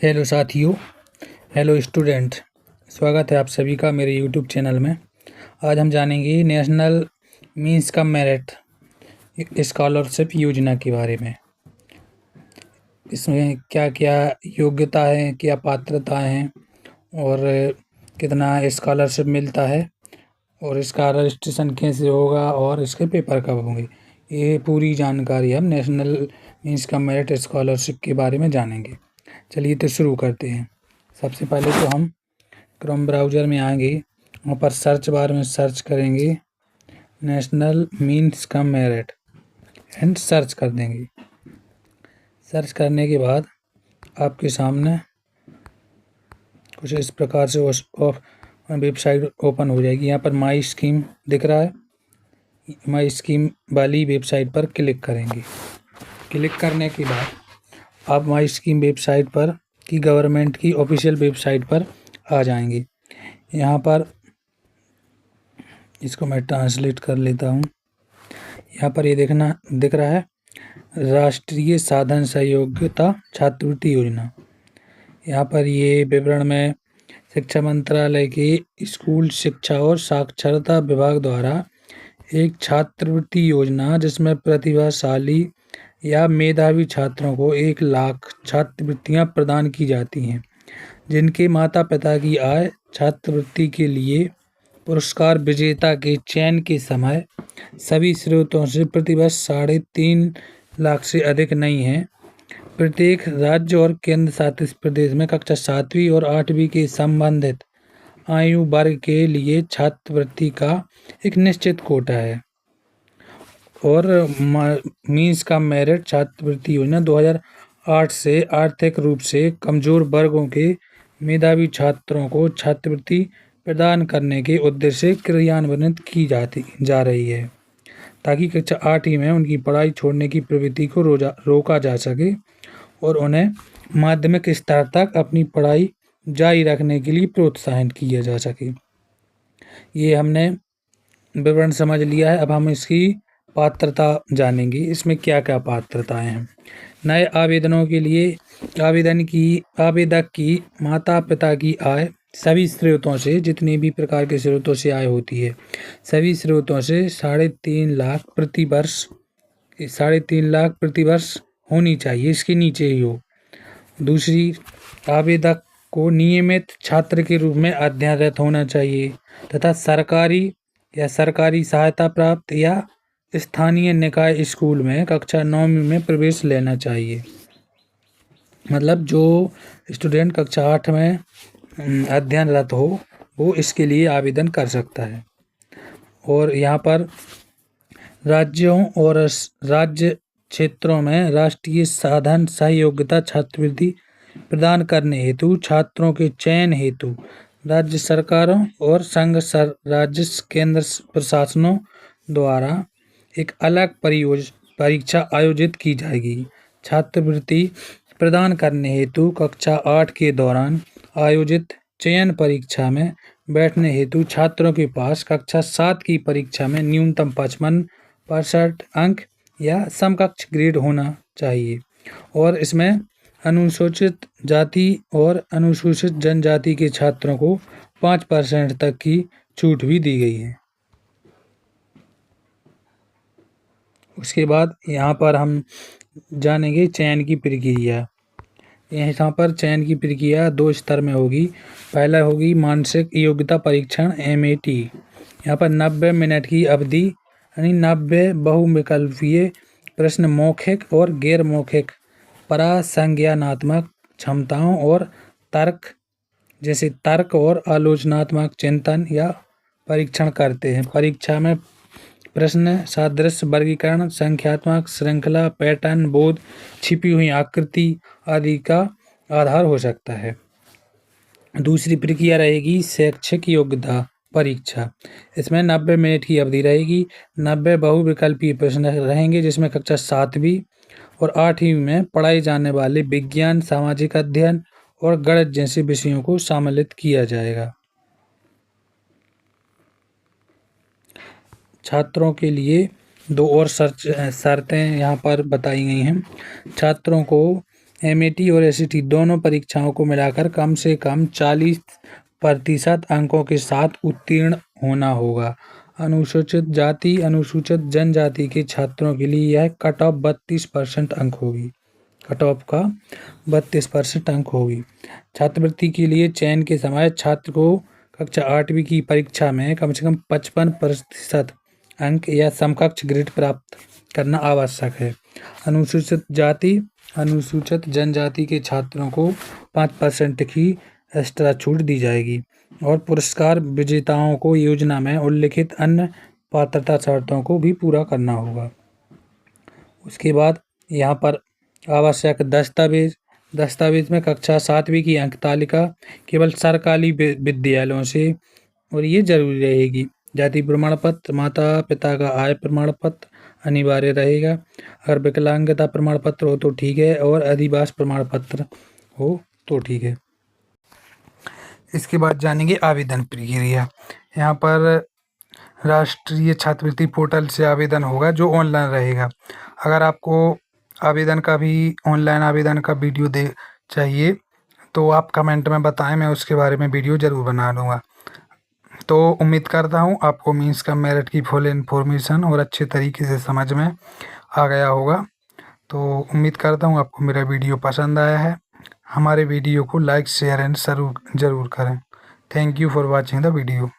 Hello साथियों, hello student. स्वागत है आप सभी का मेरे यूट्यूब चैनल में। आज हम जानेंगे national means cum merit scholarship योजना के बारे में। इसमें क्या क्या योग्यता है, क्या पात्रता हैं और कितना स्कॉलरशिप मिलता है और इसका रजिस्ट्रेशन कैसे होगा और इसके पेपर कब होंगे, ये पूरी जानकारी हम national means cum merit scholarship के बारे में जानेंगे। चलिए तो शुरू करते हैं। सबसे पहले तो हम क्रोम ब्राउज़र में आएंगे, वहाँ पर सर्च बार में सर्च करेंगे national means cum merit and search कर देंगे। सर्च करने के बाद आपके सामने कुछ इस प्रकार से वेबसाइट ओपन हो जाएगी। यहाँ पर माई स्कीम दिख रहा है, माई स्कीम वाली वेबसाइट पर क्लिक करेंगे। क्लिक करने के बाद आप माई स्कीम वेबसाइट पर की गवर्नमेंट की ऑफिशियल वेबसाइट पर आ जाएंगे। यहाँ पर इसको मैं ट्रांसलेट कर लेता हूँ। यहाँ पर ये दिख रहा है राष्ट्रीय साधन सहयोगिता छात्रवृत्ति योजना। यहाँ पर ये विवरण में शिक्षा मंत्रालय के स्कूल शिक्षा और साक्षरता विभाग द्वारा एक छात्रवृत्ति योजना जिसमें प्रतिभाशाली या मेधावी छात्रों को 1 लाख छात्रवृत्तियाँ प्रदान की जाती हैं, जिनके माता पिता की आय छात्रवृत्ति के लिए पुरस्कार विजेता के चयन के समय सभी स्रोतों से प्रतिवर्ष 3.5 लाख से अधिक नहीं है। प्रत्येक राज्य और केंद्र शासित प्रदेश में कक्षा 7वीं और 8वीं के संबंधित आयु वर्ग के लिए छात्रवृत्ति का एक निश्चित कोटा है। और मीन्स कम मेरिट छात्रवृत्ति योजना 2008 से आर्थिक रूप से कमजोर वर्गों के मेधावी छात्रों को छात्रवृत्ति प्रदान करने के उद्देश्य से क्रियान्वित की जा रही है, ताकि कक्षा 8वीं में उनकी पढ़ाई छोड़ने की प्रवृत्ति को रोका जा सके और उन्हें माध्यमिक स्तर तक अपनी पढ़ाई जारी रखने के लिए प्रोत्साहित किया जा सके। ये हमने विवरण समझ लिया है। अब हम इसकी पात्रता जानेंगे। इसमें क्या क्या पात्रताएं हैं। नए आवेदनों के लिए आवेदक की माता पिता की आय सभी स्रोतों से, जितने भी प्रकार के स्रोतों से आय होती है, सभी स्रोतों से 3.5 लाख प्रति वर्ष होनी चाहिए, इसके नीचे ही हो। दूसरी, आवेदक को नियमित छात्र के रूप में अध्ययनरत होना चाहिए तथा सरकारी सहायता प्राप्त या स्थानीय निकाय स्कूल में कक्षा 9वीं में प्रवेश लेना चाहिए। मतलब जो स्टूडेंट कक्षा 8 में अध्ययनरत हो वो इसके लिए आवेदन कर सकता है। और यहाँ पर राज्यों और राज्य क्षेत्रों में राष्ट्रीय साधन सहयोगिता छात्रवृत्ति प्रदान करने हेतु छात्रों के चयन हेतु राज्य सरकारों और संघ राज्य केंद्र प्रशासनों द्वारा एक अलग परीक्षा आयोजित की जाएगी। छात्रवृत्ति प्रदान करने हेतु कक्षा 8 के दौरान आयोजित चयन परीक्षा में बैठने हेतु छात्रों के पास कक्षा 7 की परीक्षा में न्यूनतम 55% अंक या समकक्ष ग्रेड होना चाहिए। और इसमें अनुसूचित जाति और अनुसूचित जनजाति के छात्रों को 5% तक की छूट भी दी गई है। उसके बाद यहाँ पर हम जानेंगे चयन की प्रक्रिया। यहाँ पर चयन की प्रक्रिया 2 स्तर में होगी। पहला होगी मानसिक योग्यता परीक्षण MAT। यहाँ पर 90 मिनट की अवधि यानी 90 बहुविकल्पीय प्रश्न मौखिक और गैर मौखिक परासंज्ञानात्मक क्षमताओं और तर्क और आलोचनात्मक चिंतन या परीक्षण करते हैं। परीक्षा में प्रश्न सादृश्य वर्गीकरण, संख्यात्मक श्रृंखला, पैटर्न, बोध, छिपी हुई आकृति आदि का आधार हो सकता है। दूसरी प्रक्रिया रहेगी शैक्षिक योग्यता परीक्षा। इसमें 90 मिनट की अवधि रहेगी। 90 बहुविकल्पीय प्रश्न रहेंगे, जिसमें कक्षा 7वीं और 8वीं में पढ़ाए जाने वाले विज्ञान, सामाजिक अध्ययन और गणित जैसे विषयों को सम्मिलित किया जाएगा। छात्रों के लिए 2 और शर्तें यहाँ पर बताई गई हैं। छात्रों को एमएटी और एसईटी दोनों परीक्षाओं को मिलाकर कम से कम 40% अंकों के साथ उत्तीर्ण होना होगा। अनुसूचित जाति अनुसूचित जनजाति के छात्रों के लिए यह कट ऑफ 32% अंक होगी। कट ऑफ का 32% अंक होगी। छात्रवृत्ति के लिए चयन के समय छात्र को कक्षा 8वीं की परीक्षा में कम से कम 55% अंक या समकक्ष ग्रेड प्राप्त करना आवश्यक है। अनुसूचित जाति अनुसूचित जनजाति के छात्रों को 5% की एक्स्ट्रा छूट दी जाएगी और पुरस्कार विजेताओं को योजना में उल्लिखित अन्य पात्रता शर्तों को भी पूरा करना होगा। उसके बाद यहाँ पर आवश्यक दस्तावेज में कक्षा 7वीं की अंक तालिका केवल सरकारी विद्यालयों से और ये जरूरी रहेगी। जाति प्रमाण पत्र, माता पिता का आय प्रमाण पत्र अनिवार्य रहेगा। अगर विकलांगता प्रमाण पत्र हो तो ठीक है और अधिवास प्रमाण पत्र हो तो ठीक है। इसके बाद जानेंगे आवेदन प्रक्रिया। यहाँ पर राष्ट्रीय छात्रवृत्ति पोर्टल से आवेदन होगा जो ऑनलाइन रहेगा। अगर आपको आवेदन का भी ऑनलाइन आवेदन का वीडियो चाहिए तो आप कमेंट में बताएं, मैं उसके बारे में वीडियो ज़रूर बना लूँगा। तो उम्मीद करता हूँ आपको मीन्स का मेरिट की फुल इन्फॉर्मेशन और अच्छे तरीके से समझ में आ गया होगा। तो उम्मीद करता हूँ आपको मेरा वीडियो पसंद आया है। हमारे वीडियो को लाइक शेयर एंड ज़रूर करें। Thank you for watching the video.